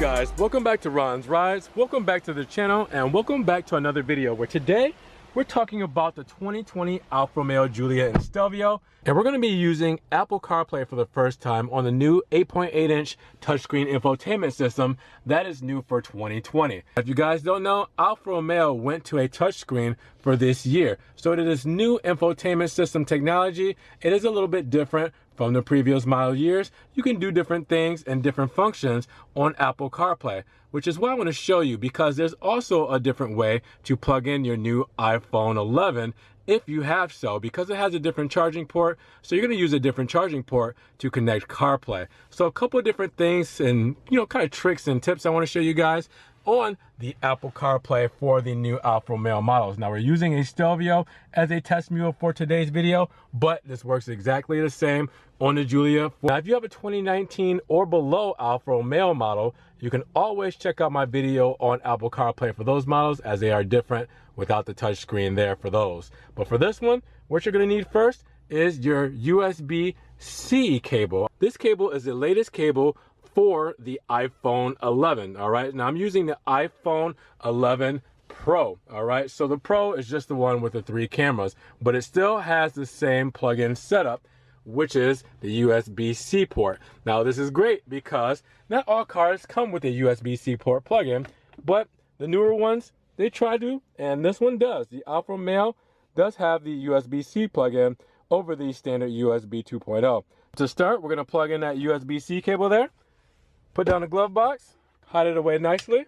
guys? Welcome back to Ron's Rides. Welcome back to the channel and welcome back to another video where today we're talking about the 2020 Alfa Romeo Giulia in Stelvio, and we're going to be using Apple CarPlay for the first time on the new 8.8-inch touchscreen infotainment system that is new for 2020. If you guys don't know, Alfa Romeo went to a touchscreen for this year. So it is new infotainment system technology. It is a little bit different from the previous model years. You can do different things and different functions on Apple CarPlay, which is what I want to show you, because there's also a different way to plug in your new iPhone 11 if you have so, because it has a different charging port. So you're going to use a different charging port to connect CarPlay. So a couple of different things and, kind of tricks and tips I want to show you guys on the Apple CarPlay for the new Alfa Romeo models. Now we're using a Stelvio as a test mule for today's video, but this works exactly the same on the Giulia. Now if you have a 2019 or below Alfa Romeo model, you can always check out my video on Apple CarPlay for those models, as they are different without the touchscreen there for those. But for this one, what you're going to need first is your USB-C cable. This cable is the latest cable for the iPhone 11. All right, now I'm using the iPhone 11 Pro. All right, so the Pro is just the one with the 3 cameras, but it still has the same plug-in setup, which is the USB-C port. Now this is great because not all cars come with a USB-C port plug-in, but the newer ones, they try to, and this one does. The Alfa Romeo does have the USB-C plug-in over the standard USB 2.0. To start, we're going to plug in that USB-C cable there, put down the glove box, hide it away nicely.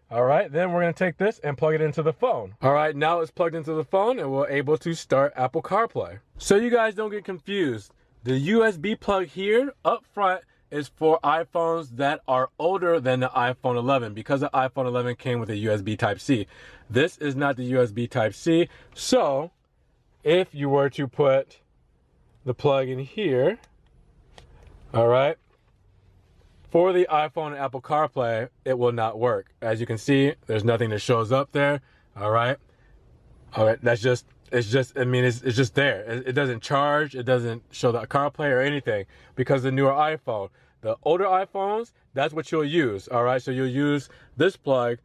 All right, then we're going to take this and plug it into the phone. All right, now it's plugged into the phone and we're able to start Apple CarPlay. So you guys don't get confused, the USB plug here up front is for iPhones that are older than the iPhone 11, because the iPhone 11 came with a USB Type-C. This is not the USB Type-C, so if you were to put the plug in here, all right, for the iPhone and Apple CarPlay, it will not work. As you can see, there's nothing that shows up there. All right, that's just, it's just there. It doesn't charge. It doesn't show the CarPlay or anything, because the newer iPhone, the older iPhones, that's what you'll use. All right, so you'll use this plug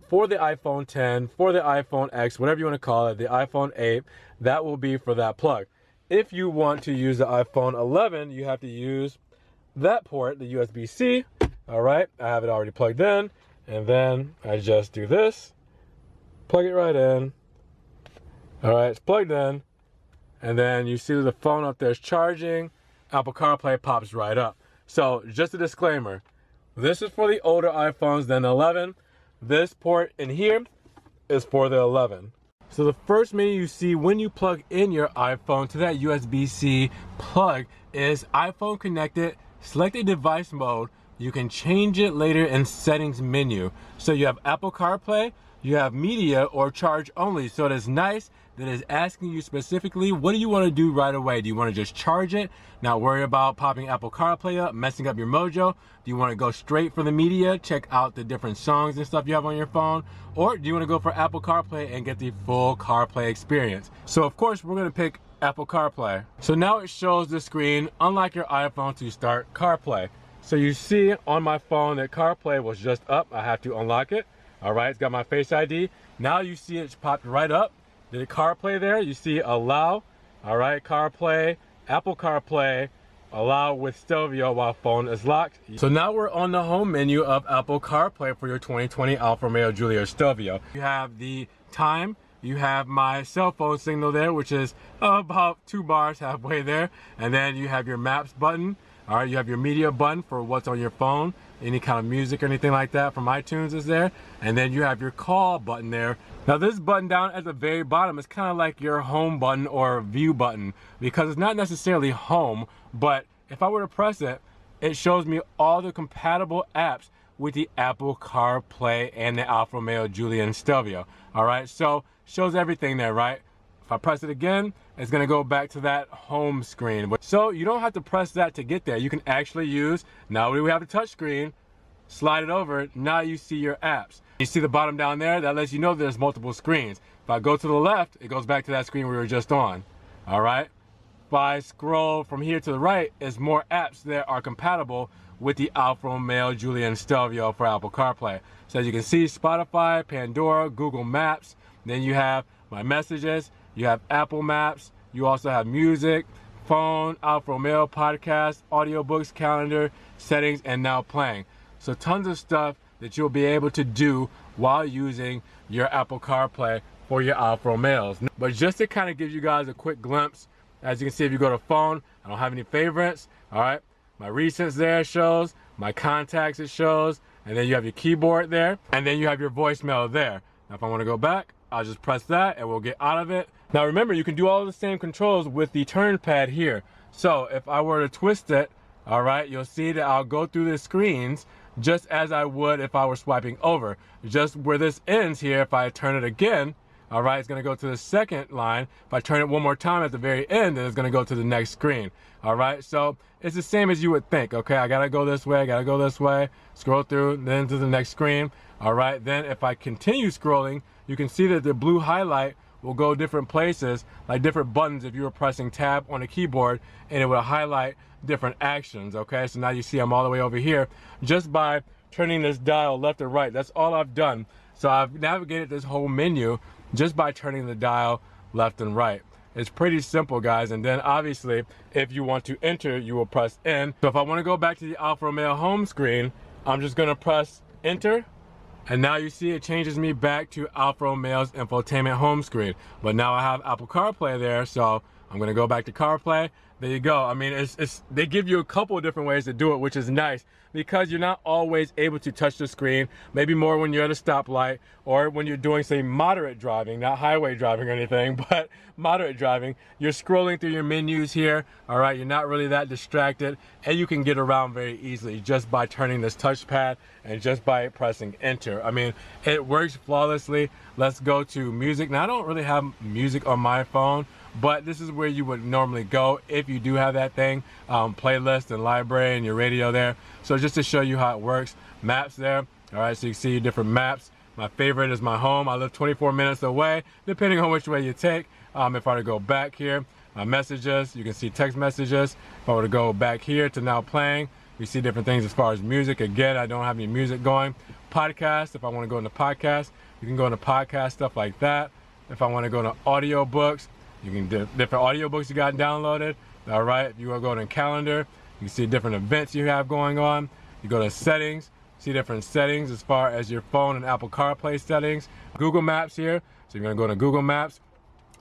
for the iPhone 10, for the iPhone X, whatever you want to call it, the iPhone 8, that will be for that plug. If you want to use the iPhone 11, you have to use that port, the USB-C. All right, I have it already plugged in, and then I just do this, plug it right in. All right, it's plugged in, and then you see the phone up there is charging. Apple CarPlay pops right up. So just a disclaimer, this is for the older iPhones than the 11. This port in here is for the 11. So the first menu you see when you plug in your iPhone to that USB-C plug is iPhone connected, select a device mode. You can change it later in settings menu. So you have Apple CarPlay, you have media or charge only. So it is nice that it's asking you specifically, what do you want to do right away? Do you want to just charge it, not worry about popping Apple CarPlay up, messing up your mojo? Do you want to go straight for the media, check out the different songs and stuff you have on your phone? Or do you want to go for Apple CarPlay and get the full CarPlay experience? So of course, we're going to pick Apple CarPlay. So now it shows the screen, unlike your iPhone, to start CarPlay. So you see on my phone that CarPlay was just up. I have to unlock it. All right, it's got my Face ID. Now you see it's popped right up. The CarPlay there, you see allow. All right, CarPlay, Apple CarPlay, allow with Stelvio while phone is locked. So now we're on the home menu of Apple CarPlay for your 2020 Alfa Romeo Giulia or Stelvio. You have the time. You have my cell phone signal there, which is about 2 bars halfway there. And then you have your maps button. All right, you have your media button for what's on your phone, any kind of music or anything like that from iTunes is there. And then you have your call button there. Now this button down at the very bottom is kind of like your home button or view button, because it's not necessarily home, but if I were to press it, it shows me all the compatible apps with the Apple CarPlay and the Alfa Romeo Giulia and Stelvio. All right, so shows everything there, right? If I press it again, it's gonna go back to that home screen. So you don't have to press that to get there. You can actually use, now we have the touch screen, slide it over, now you see your apps. You see the bottom down there, that lets you know there's multiple screens. If I go to the left, it goes back to that screen we were just on, all right? If I scroll from here to the right, is more apps that are compatible with the Alfa Romeo Giulia and Stelvio for Apple CarPlay. So as you can see, Spotify, Pandora, Google Maps, then you have my messages, you have Apple Maps, you also have music, phone, Alfa Romeo podcast, audiobooks, calendar, settings, and now playing. So tons of stuff that you'll be able to do while using your Apple CarPlay for your Alfa Romeos. But just to kind of give you guys a quick glimpse, as you can see, if you go to phone, I don't have any favorites, all right? My recents there shows, my contacts it shows, and then you have your keyboard there, and then you have your voicemail there. Now if I want to go back, I'll just press that and we'll get out of it. Now remember, you can do all the same controls with the turn pad here. So if I were to twist it, all right, you'll see that I'll go through the screens just as I would if I were swiping over. Just where this ends here, if I turn it again, all right, it's going to go to the second line. If I turn it one more time at the very end, then it's going to go to the next screen. All right, so it's the same as you would think. Okay, I got to go this way, I got to go this way, scroll through, then to the next screen. All right, then if I continue scrolling, you can see that the blue highlight will go different places, like different buttons if you were pressing tab on a keyboard, and it will highlight different actions. Okay, so now you see I'm all the way over here just by turning this dial left or right. That's all I've done. So I've navigated this whole menu just by turning the dial left and right. It's pretty simple, guys. And then obviously, if you want to enter, you will press N. So if I want to go back to the Alfa Romeo home screen, I'm just going to press enter. And now you see it changes me back to Alfa Romeo's infotainment home screen. But now I have Apple CarPlay there, so I'm going to go back to CarPlay. There you go. I mean, they give you a couple of different ways to do it, which is nice because you're not always able to touch the screen. Maybe more when you're at a stoplight or when you're doing, say, moderate driving, not highway driving or anything, but moderate driving. You're scrolling through your menus here, all right? You're not really that distracted, and you can get around very easily just by turning this touchpad and just by pressing enter. I mean, it works flawlessly. Let's go to music. Now, I don't really have music on my phone, but this is where you would normally go if you do have that thing, playlist and library and your radio there. So just to show you how it works, maps there. All right, so you can see different maps. My favorite is my home. I live 24 minutes away, depending on which way you take. If I were to go back here, my messages, you can see text messages. If I were to go back here to now playing, you see different things as far as music. Again, I don't have any music going. Podcast, if I want to go into podcast, you can go into podcast, stuff like that. If I want to go into audio books, you can do different audiobooks you got downloaded. All right, if you want to go to calendar, you can see different events you have going on. You go to settings, see different settings as far as your phone and Apple CarPlay settings. Google Maps here, so you're going to go to Google Maps.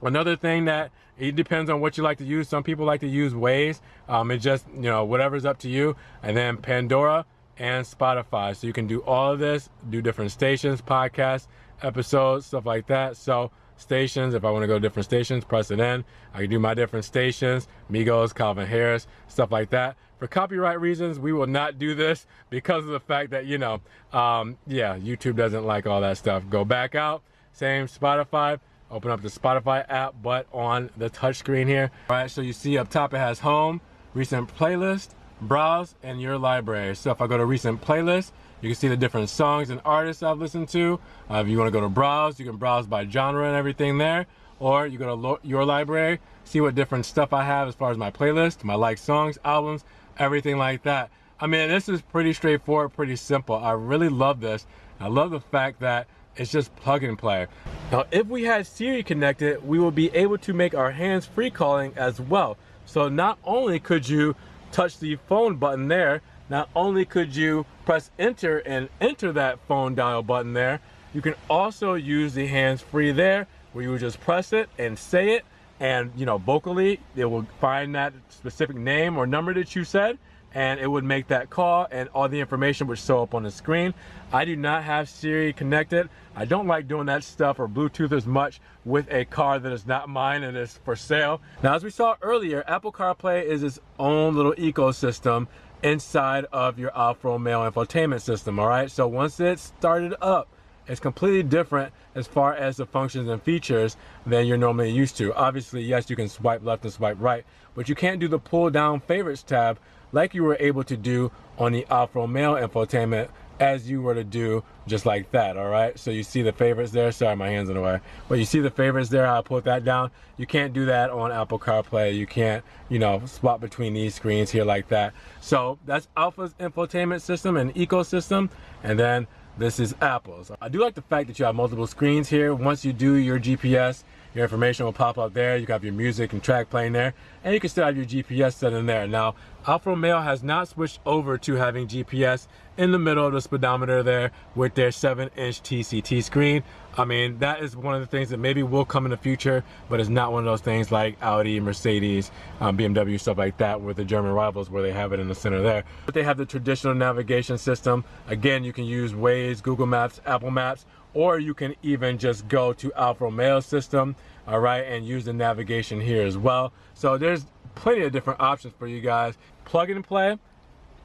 Another thing that it depends on what you like to use. Some people like to use Waze. It just, you know, whatever's up to you. And then Pandora and Spotify. So you can do all of this, do different stations, podcasts, episodes, stuff like that. So stations, if I want to go to different stations, press it in. I can do my different stations, Migos, Calvin Harris, stuff like that. For copyright reasons, we will not do this because of the fact that, you know, yeah, YouTube doesn't like all that stuff. Go back out, same Spotify, open up the Spotify app, but on the touch screen here. All right, so you see up top it has home, recent playlist, browse, and your library. So if I go to recent playlist, you can see the different songs and artists I've listened to. If you want to go to browse, you can browse by genre and everything there. Or you go to your library, see what different stuff I have as far as my playlist, my liked songs, albums, everything like that. I mean, this is pretty straightforward, pretty simple. I really love this. I love the fact that it's just plug and play. Now, if we had Siri connected, we will be able to make our hands-free calling as well. So not only could you touch the phone button there, not only could you press enter and enter that phone dial button there, you can also use the hands-free there, where you would just press it and say it, and you know, vocally it will find that specific name or number that you said, and it would make that call, and all the information would show up on the screen. I do not have Siri connected. I don't like doing that stuff or Bluetooth as much with a car that is not mine and is for sale. Now, as we saw earlier, Apple CarPlay is its own little ecosystem inside of your Alfa Romeo infotainment system, all right? So once it's started up, it's completely different as far as the functions and features than you're normally used to. Obviously, yes, you can swipe left and swipe right, but you can't do the pull down favorites tab like you were able to do on the Alfa Romeo infotainment as you were to do just like that. All right, so you see the favorites there. Sorry, my hand's in the way, but you see the favorites there. I put that down. You can't do that on Apple CarPlay. You can't, you know, swap between these screens here like that. So that's Alfa's infotainment system and ecosystem, and then this is Apple's. I do like the fact that you have multiple screens here. Once you do your GPS, your information will pop up there. You can have your music and track playing there, and you can still have your GPS set in there. Now, Alfa Romeo has not switched over to having GPS in the middle of the speedometer there with their 7-inch TCT screen. I mean, that is one of the things that maybe will come in the future, but it's not one of those things like Audi, Mercedes, BMW, stuff like that with the German rivals where they have it in the center there. But they have the traditional navigation system. Again, you can use Waze, Google Maps, Apple Maps, or you can even just go to Alfa Romeo's system, all right, and use the navigation here as well. So there's plenty of different options for you guys. Plug it and play,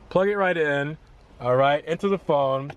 plug it right in, all right, into the phone,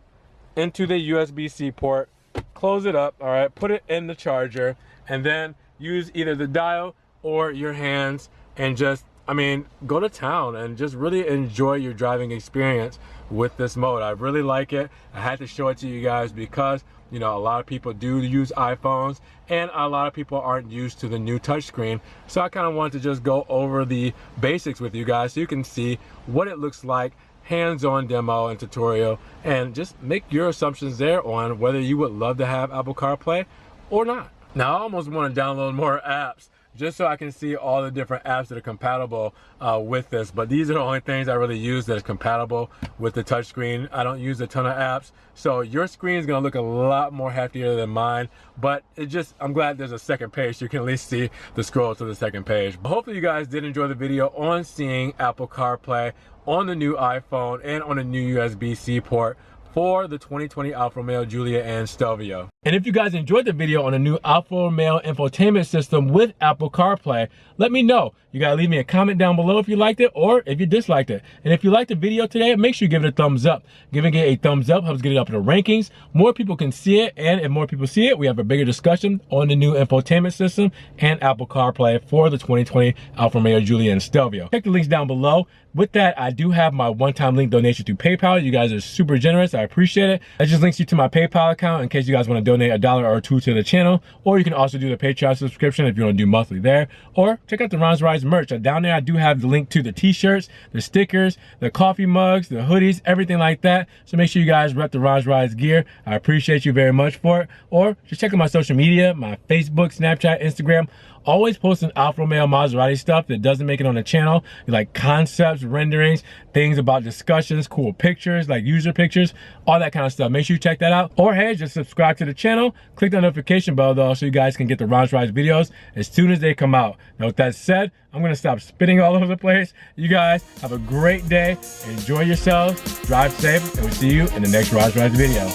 into the USB-C port, close it up, all right, put it in the charger, and then use either the dial or your hands and just, I mean, go to town and just really enjoy your driving experience with this mode. I really like it. I had to show it to you guys because, you know, a lot of people do use iPhones and a lot of people aren't used to the new touchscreen. So I kind of wanted to just go over the basics with you guys so you can see what it looks like, hands-on demo and tutorial, and just make your assumptions there on whether you would love to have Apple CarPlay or not. Now, I almost want to download more apps just so I can see all the different apps that are compatible with this, but these are the only things I really use that is compatible with the touchscreen. I don't use a ton of apps, so your screen is going to look a lot more heftier than mine, but it just, I'm glad there's a second page so you can at least see the scroll to the second page. But hopefully you guys did enjoy the video on seeing Apple CarPlay on the new iPhone and on a new USB-C port for the 2020 Alfa Romeo Giulia and Stelvio. And if you guys enjoyed the video on the new Alfa Romeo infotainment system with Apple CarPlay, let me know. You gotta leave me a comment down below if you liked it or if you disliked it. And if you liked the video today, make sure you give it a thumbs up. Giving it a thumbs up helps get it up in the rankings. More people can see it, and if more people see it, we have a bigger discussion on the new infotainment system and Apple CarPlay for the 2020 Alfa Romeo Giulia and Stelvio. Check the links down below. With that, I do have my one-time link donation through PayPal. You guys are super generous. I appreciate it. That just links you to my PayPal account in case you guys want to donate $1 or $2 to the channel. Or you can also do the Patreon subscription if you want to do monthly there. Or check out the Ron's Rides merch. Down there, I do have the link to the t-shirts, the stickers, the coffee mugs, the hoodies, everything like that. So make sure you guys rep the Ron's Rides gear. I appreciate you very much for it. Or just check out my social media, my Facebook, Snapchat, Instagram. Always posting Alfa Romeo Maserati stuff that doesn't make it on the channel, like concepts, renderings, things about discussions, cool pictures, like user pictures, all that kind of stuff. Make sure you check that out. Or hey, just subscribe to the channel, click the notification bell though so you guys can get the Ron's Rides videos as soon as they come out. Now with that said, I'm gonna stop spitting all over the place. You guys have a great day, enjoy yourselves, drive safe, and we'll see you in the next Ron's Rides video.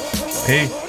Peace.